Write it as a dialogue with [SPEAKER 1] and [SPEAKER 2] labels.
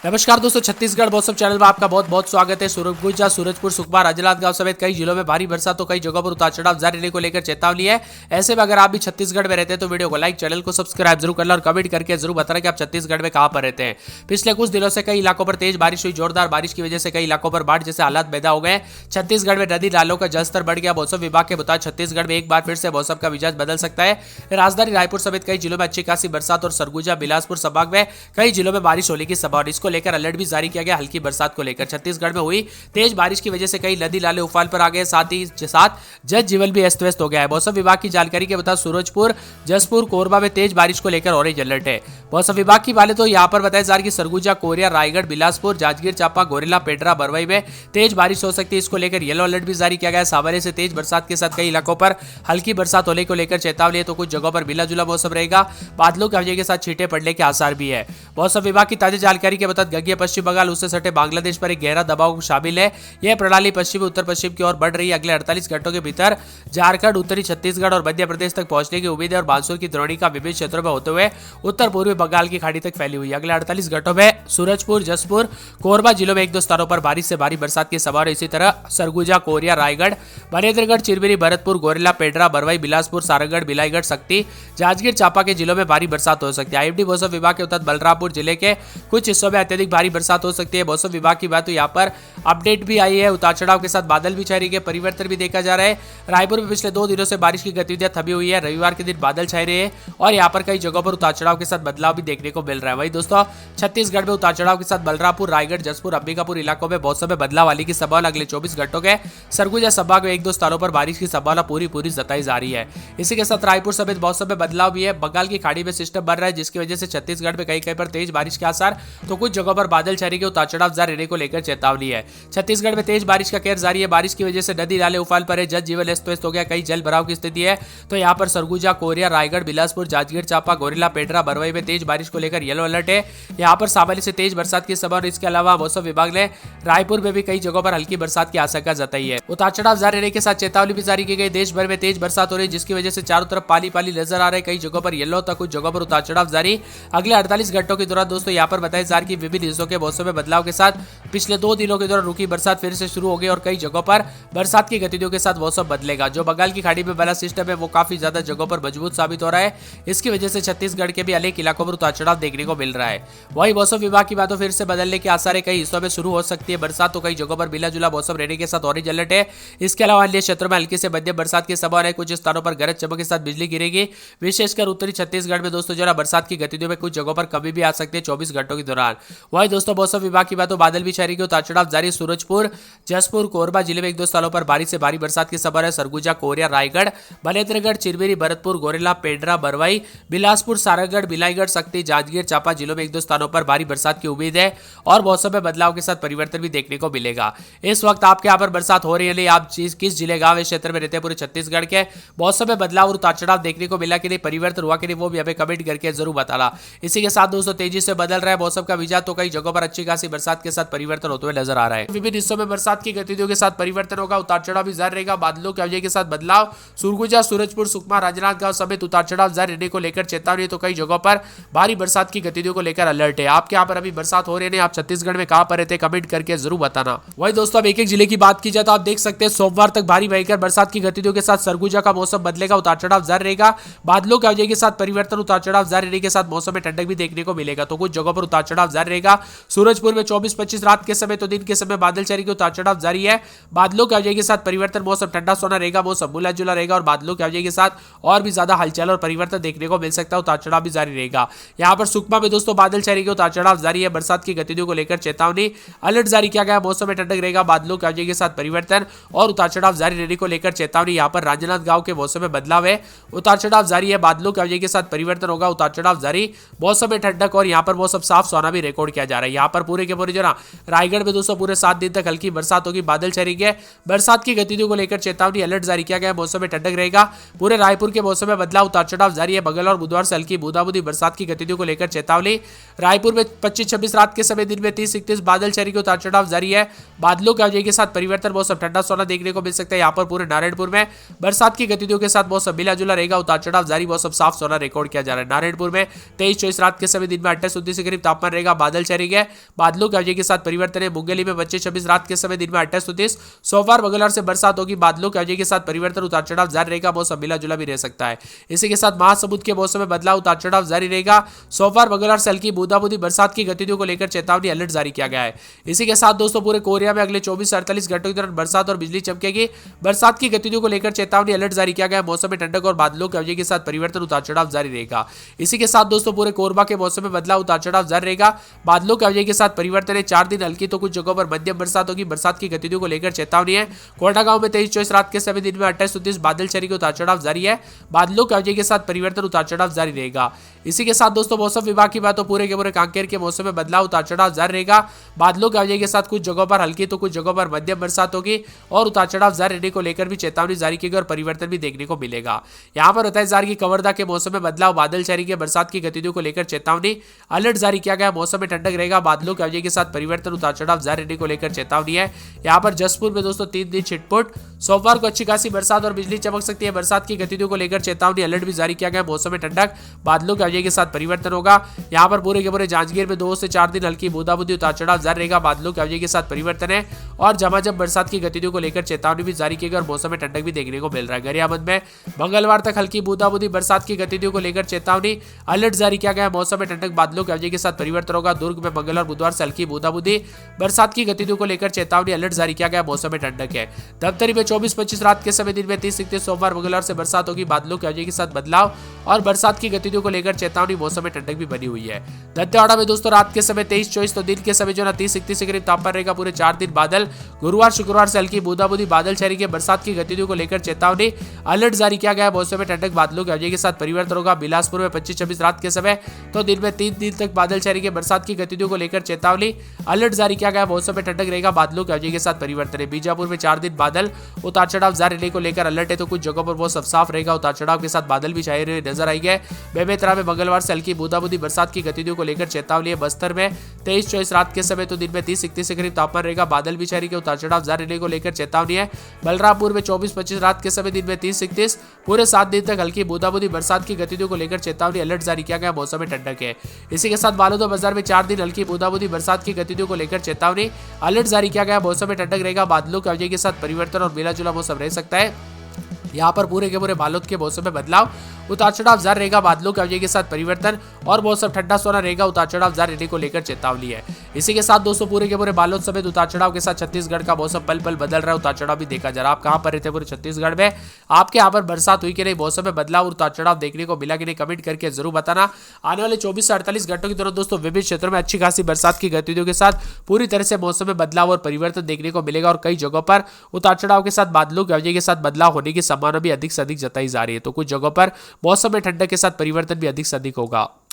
[SPEAKER 1] नमस्कार दोस्तों, छत्तीसगढ़ मौसम चैनल में आपका बहुत बहुत स्वागत है। सरगुजा, सूरजपुर, सुकमा, राजनांदगांव समेत कई जिलों में भारी बरसात तो कई जगहों पर उतार चढ़ाव जारी रहने को लेकर चेतावनी है। ऐसे में अगर आप भी छत्तीसगढ़ में रहते हैं तो वीडियो को लाइक, चैनल को सब्सक्राइब जरूर करना और कमेंट करके जरूर बताना कि आप छत्तीसगढ़ में कहां पर रहते हैं। पिछले कुछ दिनों से कई इलाकों पर तेज बारिश हुई। जोरदार बारिश की वजह से कई इलाकों पर बाढ़ जैसे हालात पैदा हो गए। छत्तीसगढ़ में नदी नालों का जलस्तर बढ़ गया। मौसम विभाग के मुताबिक छत्तीसगढ़ में एक बार फिर से मौसम का मिजाज बदल सकता है। राजधानी रायपुर समेत कई जिलों में अच्छी खासी बरसात और सरगुजा, बिलासपुर संभाग में कई जिलों में बारिश होने की संभावना। इसको लेकर अलर्ट भी जारी किया गया। हल्की बरसात को लेकर छत्तीसगढ़ में हुई तेज बारिश की वजह से कई नदी नाले उफान पर आ गए। साथ ही साथ जनजीवन भी अस्त व्यस्त हो गया है। मौसम विभाग की जानकारी के मुताबिक सूरजपुर, जसपुर, कोरबा में तेज बारिश को लेकर ऑरेंज अलर्ट है। मौसम विभाग की बात तो यहां पर बताया जा रहा है कि सरगुजा, कोरिया, रायगढ़, बिलासपुर, जांजगीर चांपा, गोरेला, पेड्रा, बरवाई में तेज बारिश हो सकती है। इसको लेकर येलो अलर्ट भी जारी किया गया है। सामान्य से तेज बरसात के साथ कई इलाकों पर हल्की बरसात होने को लेकर चेतावनी है, तो कुछ जगहों पर मिला जुला मौसम रहेगा। बादलों की वजह के साथ छींटे पड़ने के आसार भी है। मौसम विभाग की ताजा जानकारी के मुताबिक गंगे पश्चिम बंगाल उससे सटे बांग्लादेश पर एक गहरा दबाव शामिल है। यह प्रणाली पश्चिमी उत्तर पश्चिम की ओर बढ़ रही है। अगले 48 घंटों के भीतर झारखंड, उत्तरी छत्तीसगढ़ और मध्य प्रदेश तक पहुंचने की उम्मीद है और मानसून की द्रोणिका विभिन्न क्षेत्रों में होते हुए उत्तर पूर्वी बंगाल की खाड़ी तक फैली हुई है। अगले 48 घंटों में सूरजपुर, जसपुर, कोरबा जिलों में एक दो स्थानों पर बारिश से भारी बरसात की संभावना। इसी तरह सरगुजा, कोरिया, रायगढ़, मनेन्द्रगढ़, चिरमिरी, भरतपुर, गोरेला, पेड्रा, बरवाई, बिलासपुर, सारंगढ़, बिलाईगढ़, सक्ती, जांजगीर चांपा के जिलों में भारी बरसात हो सकती है। आईएमडी मौसम विभाग के मुताबिक बलरामपुर जिले के कुछ हिस्सों में अत्यधिक भारी बरसात हो सकती है। मौसम विभाग की बात तो यहाँ पर अपडेट भी आई है। उतार चढ़ाव के साथ बादल भी छाए रहेंगे, परिवर्तन भी देखा जा रहा है। रायपुर में पिछले 2 दिनों से बारिश की गतिविधियां थमी हुई है। रविवार के दिन बादल छाए रहे हैं और यहाँ पर कई जगहों पर उतार चढ़ाव के साथ बदलाव भी देखने को मिल रहा है। वही दोस्तों, छत्तीसगढ़ में उतार चढ़ाव के साथ बलरामपुर, रायगढ़, जसपुर, अंबिकापुर इलाकों में मौसम में बदलाव वाली की संभावना। अगले 24 घंटों के सरगुजा संभाग में एक दो स्थानों पर बारिश की संभावना पूरी जताई जा रही है। इसी के साथ रायपुर समेत मौसम में बदलाव भी है। बंगाल की खाड़ी में सिस्टम बन रहा है, जिसकी वजह से छत्तीसगढ़ में कहीं पर तेज बारिश के आसार, तो कुछ जगहों पर बादल छाने के उतार चढ़ाव जारी रहने को लेकर चेतावनी है। छत्तीसगढ़ में तेज बारिश का कहर जारी है। बारिश की वजह से नदी नाले उफान पर है, जनजीवन अस्त व्यस्त हो गया, कई जल भराव की स्थिति है। तो यहाँ पर सरगुजा, कोरिया, रायगढ़, बिलासपुर, जांजगीर चांपा, गोरेला, पेड्रा, बरवाई में तेज बारिश को लेकर येलो अलर्ट है। यहाँ पर सामान्य से तेज बरसात की संभावना। इसके अलावा मौसम विभाग ने रायपुर में भी कई जगहों पर हल्की बरसात की आशंका जताई है। उतार चढ़ाव जारी रहने के साथ चेतावनी भी जारी की गई। देश भर में तेज बरसात हो रही है, जिसकी वजह से चारों तरफ पानी पानी नजर आ रहा है। कई जगहों पर येलो तक, कुछ जगहों पर उतार चढ़ाव जारी। अगले 48 घंटों के दौरान दोस्तों यहाँ पर बताया जा रहा है कि विभिन्न हिस्सों के मौसम में बदलाव के साथ पिछले 2 दिनों के दौरान रुकी बरसात फिर से शुरू हो गई और कई जगहों पर बरसात की गतिविधियों के साथ मौसम बदलेगा। जो बंगाल की खाड़ी में बना सिस्टम है वो काफी ज्यादा जगहों पर मजबूत साबित हो रहा है। इसकी वजह से छत्तीसगढ़ के भी अनेक इलाकों पर उतार चढ़ाव देखने को मिल रहा है। वही मौसम विभाग की बातों फिर से बदलने के आसार है। कई हिस्सों में शुरू हो सकती है बरसात, तो कई जगहों पर मिला जुला मौसम रहने के साथ ऑरेंज अलर्ट है। इसके अलावा अन्य क्षेत्रों में हल्की से मध्यम बरसात की संभावना है। कुछ स्थानों पर गरज चमक के साथ बिजली गिरेगी। विशेषकर उत्तरी छत्तीसगढ़ में दोस्तों जरा बरसात की गतिविधियों में कुछ जगहों पर कमी भी आ सकती है 24 घंटों के दौरान। वही दोस्तों मौसम विभाग की बातों बादल भी छाए रहेंगे, उतार चढ़ाव जारी। सूरजपुर, जसपुर, कोरबा जिले में एक दो स्थानों पर बारिश से भारी बरसात की संभावना है। सरगुजा, कोरिया, रायगढ़, मनेन्द्रगढ़, चिरमिरी, भरतपुर, गोरेला, पेड्रा, बरवाई, बिलासपुर, सारंगढ़, बिलाईगढ़, सक्ती, जांजगीर चांपा जिलों में एक दो स्थानों पर भारी बरसात की उम्मीद है और मौसम में बदलाव के साथ परिवर्तन भी देखने को मिलेगा। इस वक्त आपके यहाँ पर बरसात हो रही है, आप किस जिले, गांव, क्षेत्र में रहते हैं पूरे छत्तीसगढ़ के, मौसम में बदलाव और उतार चढ़ाव देखने को मिला कि नहीं, परिवर्तन हुआ कि नहीं, वो भी हमें कमेंट करके जरूर बताना। इसी के साथ दोस्तों तेजी से बदल रहा है मौसम का मिजाज, तो कई जगहों पर अच्छी खासी बरसात के साथ परिवर्तन होते हुए नजर आ रहा है। विभिन्न हिस्सों में बरसात की गतिविधियों के साथ परिवर्तन होगा, उतार चढ़ाव भी जारी रहेगा। बादलों की वजह के साथ बदलाव। सुरगुजा, सूरजपुर, सुकमा, राजनांदगांव समेत उतार चढ़ाव जारी रहने को लेकर चेतावनी, तो कई जगहों पर भारी बरसात की गतिविधियों को लेकर अलर्ट है। आपके यहाँ पर अभी बरसात हो रही है, आप छत्तीसगढ़ में कहां पर रहते हैं कमेंट करके जरूर बताना। वही दोस्तों अब एक एक जिले की बात की जाए तो आप देख सकते हैं सोमवार तक भारी भयंकर बरसात की गतिविधियों के साथ सरगुजा का मौसम बदलेगा, उतार चढ़ाव जारी रहेगा। बादलों की वजह के साथ परिवर्तन, उतार चढ़ाव जारी रहने के साथ मौसम में ठंडक भी देखने को मिलेगा, तो कुछ जगहों पर उतार चढ़ाव जारी रहेगा। सूरजपुर में 24-25 रात के समय तो दिन के समय बादल छाएंगे, उतार चढ़ाव जारी है। बादलों की वजह के साथ परिवर्तन, मौसम ठंडा सोना रहेगा, मौसम मिला जुला रहेगा और बादलों की वजह के साथ और भी ज्यादा हलचल और परिवर्तन देखने को मिल सकता है, उतार चढ़ाव भी जारी रहेगा। यहाँ पर सुकमा में दोस्तों बादल छाएंगे, उतार चढ़ाव जारी है। बरसात की गतिविधियों को लेकर चेतावनी, अलर्ट जारी किया गया। मौसम में ठंडक रहेगा, बादलों की वजह के साथ परिवर्तन और उतार चढ़ाव जारी रहने को लेकर चेतावनी। यहाँ पर राजनांदगांव के मौसम में बदलाव है, उतार चढ़ाव जारी है। बादलों की वजह के साथ परिवर्तन होगा, उतार चढ़ाव जारी। मौसम में ठंडक और यहाँ पर मौसम साफ सोना भी रिकॉर्ड किया जा रहा है। यहाँ पर पूरे के पूरे जो ना रायगढ़ में दोस्तों पूरे 7 दिन तक हल्की बरसात होगी, बादल छाएंगे। बरसात की गतिविधियों को लेकर चेतावनी, अलर्ट जारी किया गया। मौसम में ठंडक रहेगा। पूरे रायपुर के मौसम में बदलाव, उतार चढ़ाव जारी है। मंगलवार और बुधवार से हल्की बूंदाबांदी बरसात की गतिविधियों को लेकर चेतावनी। रायपुर में 25-26 रात के समय दिन में 30-31 बादल छाएंगे, उतार चढ़ाव जारी है। बादलों की वजह के साथ परिवर्तन, मौसम ठंडा सोना देखने को मिल सकता है। यहाँ पर पूरे नारायणपुर में बरसात की गतिविधियों के साथ मौसम मिला जुला रहेगा, उतार चढ़ाव जारी। मौसम साफ सोना रिकॉर्ड किया जा रहा है। नारायणपुर में 23-24 रात के समय दिन में 28-29 के करीब तापमान रहेगा। बादल छाएंगे, बादलों की अवधि के साथ परिवर्तन है। मुंगेली में 25-26, रात के समय दिन में 28-29। सोमवार मंगलवार से बरसात होगी, बादलों की अवधि के साथ परिवर्तन, उतार चढ़ाव जारी रहेगा, मौसम मिला जुला भी रह सकता है। इसी के साथ महासमुद्र के मौसम में बदलाव, उतार चढ़ाव जारी रहेगा। सोमवार मंगलवार से हल्की बूंदाबूंदी, बरसात की गतिविधियों को लेकर चेतावनी अलर्ट जारी किया गया है। इसी के साथ दोस्तों पूरे कोरिया में अगले 24 से 48 घंटों के दौरान बरसात और बिजली चमकेगी, बरसात की गतिविधियों को लेकर चेतावनी अलर्ट जारी किया गया है। मौसम में ठंडक और बादलों की अवधि के साथ परिवर्तन, उतार चढ़ाव जारी रहेगा। इसी के साथ दोस्तों पूरे कोरबा के मौसम में बदलाव, उतार चढ़ाव जारी रहेगा, बादलों की अवधि के साथ परिवर्तन है। 4 दिन हल्की तो कुछ जगहों पर मध्यम बरसात होगी, बरसात की गतिविधियों को लेकर चेतावनी है। कोंडागांव में 23-24, रात के समय दिन में 28-29, बादल छाएंगे, उतार चढ़ाव जारी है, बादलों की अवधि के साथ परिवर्तन, उतार चढ़ाव जारी रहेगा। इसी के साथ दोस्तों मौसम विभाग की बात तो पूरे के पूरे कांकेर के मौसम में बदलाव, उतार चढ़ाव जारी रहेगा, बादलों की अवधि के साथ कुछ जगहों पर हल्की तो कुछ जगहों पर मध्यम बरसात होगी और उतार चढ़ाव जारी रहने को लेकर भी चेतावनी जारी की गई और परिवर्तन भी देखने को मिलेगा। यहाँ पर बताया जा रहा है कि कवर्धा के मौसम में बदलाव, बादल छाएंगे, बरसात की गतिविधियों को लेकर चेतावनी अलर्ट जारी किया गया। मौसम में ठंडक रहेगा, बादलों की अवधि के साथ परिवर्तन, उतार चढ़ाव जारी रहने को लेकर चेतावनी है। यहाँ पर जसपुर में दोस्तों 3 दिन छिटपुट, सोमवार को अच्छी खासी बरसात और बिजली चमक सकती है, बरसात की गतिविधियों को लेकर चेतावनी अलर्ट भी जारी किया गया। मौसम में ठंडक, बादलों की अवधि के साथ परिवर्तन होगा। यहाँ पर पूरे के पूरे जांजगीर में 2 से 4 दिन हल्की बूंदाबूंदी, उतार चढ़ाव जारी रहेगा, बादलों की अवधि के साथ परिवर्तन है और झमाझम बरसात की गतिविधियों को लेकर चेतावनी भी जारी की गई और मौसम में ठंडक भी देखने को मिल रहा है। गरियाबंद में मंगलवार तक हल्की बूंदाबूंदी, बरसात की गतिविधियों को लेकर चेतावनी अलर्ट जारी किया गया। मौसम में ठंडक, बादलों की अवधि के साथ परिवर्तन होगा। दुर्ग में मंगलवार बुधवार से हल्की बूंदाबूंदी, बरसात की गतिविधियों को लेकर चेतावनी अलर्ट जारी किया गया। मौसम में ठंडक है। धमतरी में 24-25, रात के समय दिन में 30-31, सोमवार मंगलवार से बरसात होगी, बादलों की अवधि के साथ बदलाव और बरसात की गतिविधियों को लेकर चेतावनी, मौसम में ठंडक भी बनी हुई है। दंतेवाड़ा में दोस्तों रात के समय 23-24 तो दिन के समय जो ना 30-31 के करीब तापमान रहेगा। पूरे 4 दिन बादल, गुरुवार शुक्रवार से हल्की बूंदाबूंदी, बादल छाएंगे, बरसात की गतिविधियों को लेकर चेतावनी अलर्ट जारी किया गया है। मौसम में ठंडक, बादलों की अवधि के साथ परिवर्तन होगा। बिलासपुर में 25-26, रात के समय तो दिन में 3 दिन तक बादल छाएंगे, बरसात की गतिविधियों को लेकर चेतावनी अलर्ट जारी किया गया। मौसम में ठंडक रहेगा, बादलों की अवधि के साथ परिवर्तन है। बीजापुर में 4 दिन बादल, उतार चढ़ाव जारी रहने को लेकर अलर्ट है, तो कुछ जगहों पर वो सब साफ रहेगा, उतार चढ़ाव के साथ बादल भी छाए हुए नजर आएंगे। बेमेतरा में मंगलवार से हल्की बूंदाबूंदी, बरसात की गतिविधियों को लेकर चेतावनी है। बस्तर में 23-24, रात के समय तो दिन में 30-31 के करीब तापमान रहेगा, बादल भी छाएंगे, उतार चढ़ाव जारी रहने को लेकर चेतावनी है। बलरामपुर में 24-25, रात के समय दिन में 30-31, पूरे 7 दिन तक हल्की बूंदाबूंदी, बरसात की गतिविधियों को लेकर चेतावनी अलर्ट जारी किया गया। मौसम में ठंडक है। इसी के साथ बालोद बाजार में 4 दिन हल्की बूंदाबूंदी, बरसात की गतिविधियों को लेकर चेतावनी अलर्ट जारी किया गया। मौसम में ठंडक रहेगा, बादलों की अवधि के साथ परिवर्तन और मिला जुला मौसम रह सकता है। यहाँ पर पूरे के पूरे बालोद के मौसम में बदलाव, उतार चढ़ाव जारी रहेगा, बादलों की अवधि के साथ परिवर्तन और मौसम ठंडा सोना रहेगा, उतार चढ़ाव जारी रहने को लेकर चेतावनी है। इसी के साथ दोस्तों पूरे के पूरे बालोद समेत उतार चढ़ाव के साथ छत्तीसगढ़ का मौसम पल पल बदल रहा है, उतार चढ़ाव भी देखा जा रहा है। आप कहां पर रहते हैं पूरे छत्तीसगढ़ में? आपके यहाँ पर बरसात हुई कि नहीं, मौसम में बदलाव और उतार चढ़ाव देखने को मिला कि नहीं, कमेंट करके जरूर बताना। आने वाले 24 से 48 घंटों के दौरान दोस्तों विभिन्न क्षेत्रों में अच्छी खासी बरसात की गतिविधियों के साथ पूरी तरह से मौसम में बदलाव और परिवर्तन देखने को मिलेगा और कई जगहों पर उतार चढ़ाव के साथ बादलों की अवधि के साथ बदलाव होने की संभावना भी अधिक से अधिक जताई जा रही है। तो कुछ जगहों पर मौसम में ठंडक के साथ परिवर्तन भी अधिक से अधिक होगा।